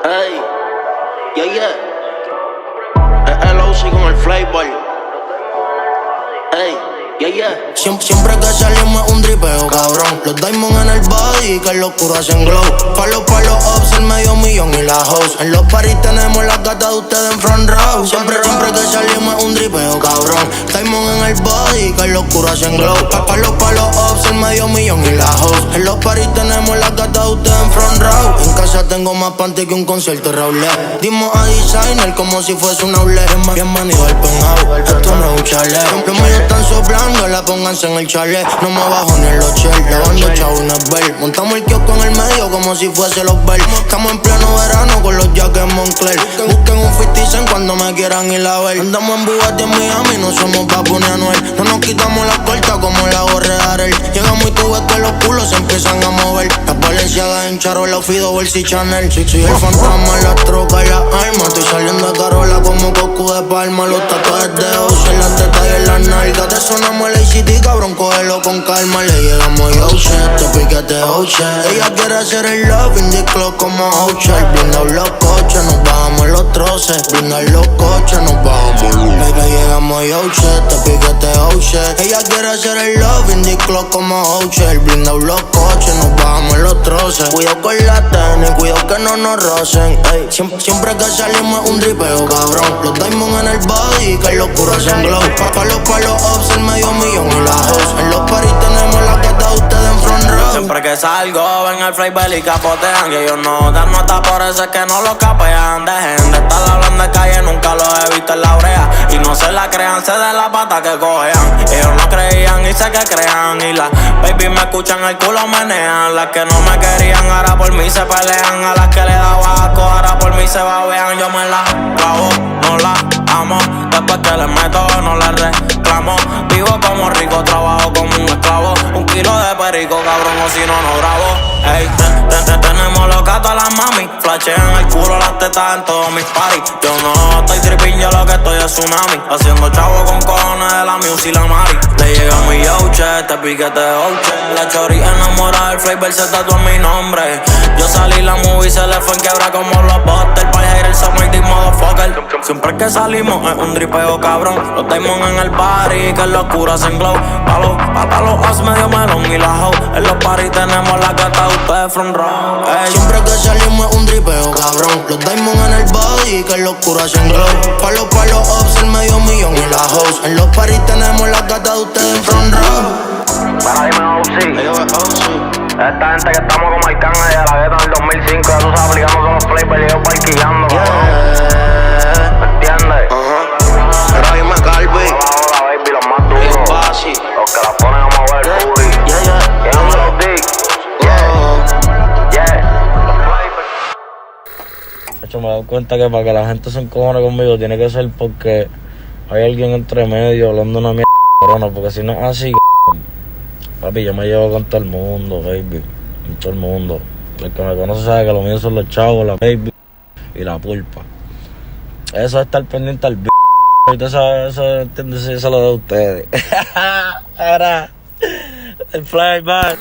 Ey, yeah. Es el OC con el flavor. Ey, yeah. Siempre que salimos es un dripeo, cabrón. Los diamonds en el body, que en lo oscuro hacen glow. Pa' los ups, el medio millón y la house. En los paris tenemos las gatas de ustedes en front row. Siempre que salimos es un dripeo, cabrón. Diamonds en el body, que en lo oscuro hacen glow. Pa' los ups, el medio millón y la house. En los paris tenemos las gatas de ustedes en front row. En casa tengo más panty que un concierto de Raúl. Dimos a designer como si fuese un outlet. Bienvenido al penthouse, esto no es un chalet. Los míos están soplando, la pónganse en el chalet. No me bajo ni en los chel, lavando chavo y no es ver. Montamos el kiosco en el medio como si fuese los Bell. Estamos en pleno verano con los jackets Moncler. Busquen un 50 Cent cuando me quieran ir a ver. Andamos en Bugatti en Miami, no somos Papu ni Anuel. No nos quitamos las cortas como la gorra de Arel. Llegamos y tú ves que los culos se empiezan a mover. Las Balenciagas en Charo, la Fido, Versi Chanel. Soy el fantasma, las trocas y las armas. Estoy saliendo de Carola como Coco de Palma. Los tatuajes de Ocean, las tetas y en las nalgas. Te sonamos el ACT, cabrón, cógelo con calma. Le llegamos y oh shit, te piquete oh shit. Ella quiere hacer el love in the club como Ocher. Blindar los coches, nos bajamos los troces. Blindar los coches, nos bajamos los. Le llegamos y oh shit, te piquete oh shit. Ella quiere hacer el love in the club como Ocher. Blindar los coches, nos bajamos los troces. Cuidado con la tenis, cuidado que no nos rocen. Ey, siempre que salimos es un dripeo, cabrón. Los diamonds en el body, que en lo oscuro hacen glow. Pa' los ups, el medio millón y la house. En los paris tenemos la gata de ustedes en front row. Siempre que salgo ven el flavor y capotean. Y ellos no dan nota, por eso es que no lo capean. Dejen de estar hablando de calle, nunca los he visto en la brea. Y no se la crean, se de la pata que cojean. Ellos no creían y sé que crean. Y las baby me escuchan, el culo menean. Las que no me querían, ahora por mí se pelean. A las que le daba asco, ahora por mí se babean. Yo me la clavo, no la amo. Después que les meto, no les reclamo. Vivo como rico, trabajo como un esclavo. Un kilo de perico, cabrón, o si no, no grabo. Ey, tenemos loca a las mami. Flashean el culo, las tetas en todos mis paris. Yo no estoy tripping, yo lo que estoy es tsunami. Haciendo chavo con cojones de la music y la mari. Le llega mi ouche, te piquete ouche. La chori enamorada del flavor se tatuó en mi nombre. Yo salí la movie, se le fue en quebra como los botters. Para el hater, somos el motherfucker. Siempre que salimos es un dripeo, cabrón. Los diamonds en el party, que en lo oscuro hacen glow. Pa' los ups, medio melón y la house. En los paris tenemos la gata de ustedes front row. Siempre que salimos es un dripeo, cabrón. Los diamonds en el body, que en lo oscuro hacen glow. Pa' los ups, el medio millón y la house. En los paris tenemos la gata de ustedes en front row. Para dime OC. Esta gente que estamos como el can de la gueta en el 2005. Ya tú sabes, aplicando todos los flavors y ellos parquillando, cabrón. ¿Me entiendes? Pero dime Calvi. Ahora, baby, los más duros. Bien fácil. Los que la ponen a mover el booty. Llévame los dicks. Hecho, me he dado cuenta que para que la gente se encojone conmigo tiene que ser porque hay alguien entre medio hablando una mierda, corona, porque si no es así, papi, yo me llevo con todo el mundo, baby, con todo el mundo. El que me conoce sabe que lo mío son los chavos, la baby y la pulpa. Eso es estar pendiente al ahorita eso, ¿entiendes? Eso es lo de ustedes. Ahora, el flyback.